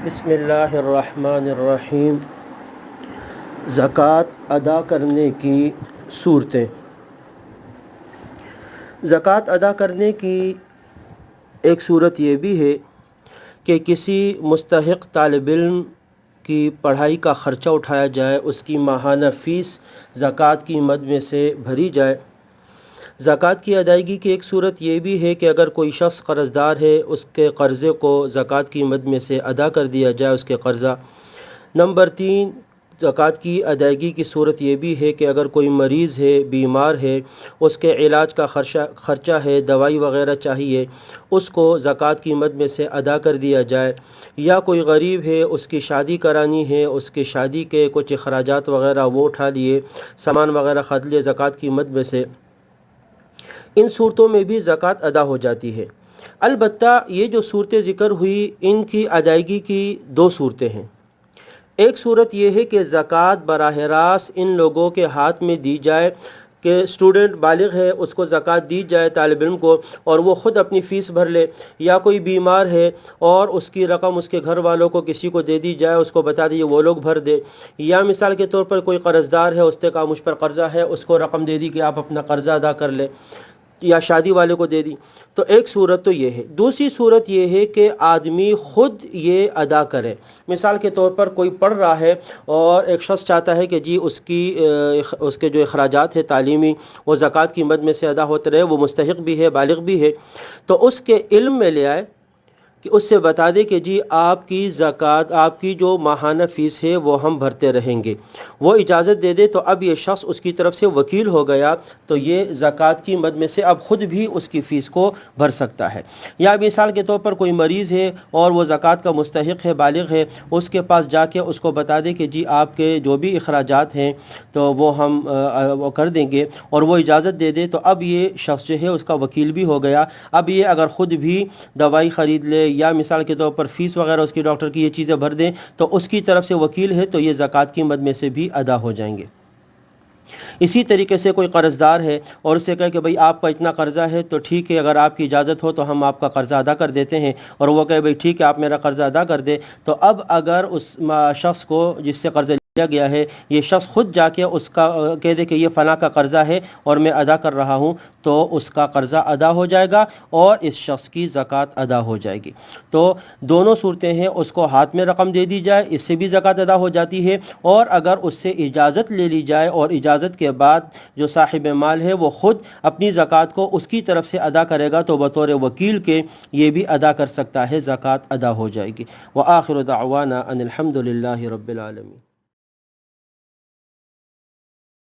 بسم اللہ الرحمن الرحیم۔ زکوٰۃ ادا کرنے کی صورتیں۔ زکوٰۃ ادا کرنے کی ایک صورت یہ بھی ہے کہ کسی مستحق طالب علم کی پڑھائی کا خرچہ اٹھایا جائے، اس کی ماہانہ فیس زکوٰۃ کی مد میں سے بھری جائے۔ زکوٰۃ کی ادائیگی کی ایک صورت یہ بھی ہے کہ اگر کوئی شخص قرض دار ہے، اس کے قرضے کو زکوٰۃ کی مد میں سے ادا کر دیا جائے، اس کے قرضہ۔ نمبر 3، زکوٰۃ کی ادائیگی کی صورت یہ بھی ہے کہ اگر کوئی مریض ہے، بیمار ہے، اس کے علاج کا خرچہ ہے، دوائی وغیرہ چاہیے، اس کو زکوٰۃ کی مد میں سے ادا کر دیا جائے۔ یا کوئی غریب ہے، اس کی شادی کرانی ہے، اس کے شادی کے کچھ اخراجات وغیرہ وہ اٹھا لیے، سامان وغیرہ خرید لیے زکوٰۃ کی مد میں سے، ان صورتوں میں بھی زکوٰۃ ادا ہو جاتی ہے۔ البتہ یہ جو صورتیں ذکر ہوئی، ان کی ادائیگی کی دو صورتیں ہیں۔ ایک صورت یہ ہے کہ زکوٰۃ براہ راست ان لوگوں کے ہاتھ میں دی جائے کہ اسٹوڈنٹ بالغ ہے، اس کو زکوٰۃ دی جائے طالب علم کو، اور وہ خود اپنی فیس بھر لے۔ یا کوئی بیمار ہے اور اس کی رقم اس کے گھر والوں کو کسی کو دے دی جائے، اس کو بتا دیجیے وہ لوگ بھر دے۔ یا مثال کے طور پر کوئی قرض دار ہے، اس نے کہا مجھ پر قرضہ ہے، اس کو رقم دے دی کہ آپ اپنا قرضہ ادا کر لے، یا شادی والے کو دے دی۔ تو ایک صورت تو یہ ہے۔ دوسری صورت یہ ہے کہ آدمی خود یہ ادا کرے۔ مثال کے طور پر کوئی پڑھ رہا ہے اور ایک شخص چاہتا ہے کہ جی اس کے جو اخراجات ہیں تعلیمی، وہ زکوٰۃ کی مد میں سے ادا ہوتے رہے، وہ مستحق بھی ہے، بالغ بھی ہے، تو اس کے علم میں لے آئے کہ اس سے بتا دے کہ جی آپ کی زکوٰۃ، آپ کی جو ماہانہ فیس ہے وہ ہم بھرتے رہیں گے۔ وہ اجازت دے دے تو اب یہ شخص اس کی طرف سے وکیل ہو گیا، تو یہ زکوٰۃ کی مد میں سے اب خود بھی اس کی فیس کو بھر سکتا ہے۔ یا مثال کے طور پر کوئی مریض ہے اور وہ زکوٰۃ کا مستحق ہے، بالغ ہے، اس کے پاس جا کے اس کو بتا دے کہ جی آپ کے جو بھی اخراجات ہیں تو وہ ہم وہ کر دیں گے، اور وہ اجازت دے دے، تو اب یہ شخص جو ہے اس کا وکیل بھی ہو گیا۔ اب یہ اگر خود بھی دوائی خرید لے یا مثال کے طور پر فیس وغیرہ اس کی ڈاکٹر کی یہ چیزیں بھر دیں، تو اس کی طرف سے وکیل ہے، تو یہ زکوٰۃ کی مد میں سے بھی ادا ہو جائیں گے۔ اسی طریقے سے کوئی قرض دار ہے اور اسے کہے کہ بھئی آپ کا اتنا قرضہ ہے تو ٹھیک ہے، اگر آپ کی اجازت ہو تو ہم آپ کا قرضہ ادا کر دیتے ہیں، اور وہ کہے بھئی ٹھیک ہے آپ میرا قرضہ ادا کر دے، تو اب اگر اس شخص کو جس سے قرضہ لیا گیا ہے، یہ شخص خود جا کے اس کا کہہ دے کہ یہ فلاں کا قرضہ ہے اور میں ادا کر رہا ہوں، تو اس کا قرضہ ادا ہو جائے گا اور اس شخص کی زکوٰۃ ادا ہو جائے گی۔ تو دونوں صورتیں ہیں، اس کو ہاتھ میں رقم دے دی جائے، اس سے بھی زکوٰۃ ادا ہو جاتی ہے، اور اگر اس سے اجازت لے لی جائے اور اجازت کے بعد جو صاحب مال ہے وہ خود اپنی زکوٰۃ کو اس کی طرف سے ادا کرے گا، تو بطور وکیل کے یہ بھی ادا کر سکتا ہے، زکوٰۃ ادا ہو جائے گی۔ وآخر دعوانا ان الحمد للہ رب العالمین۔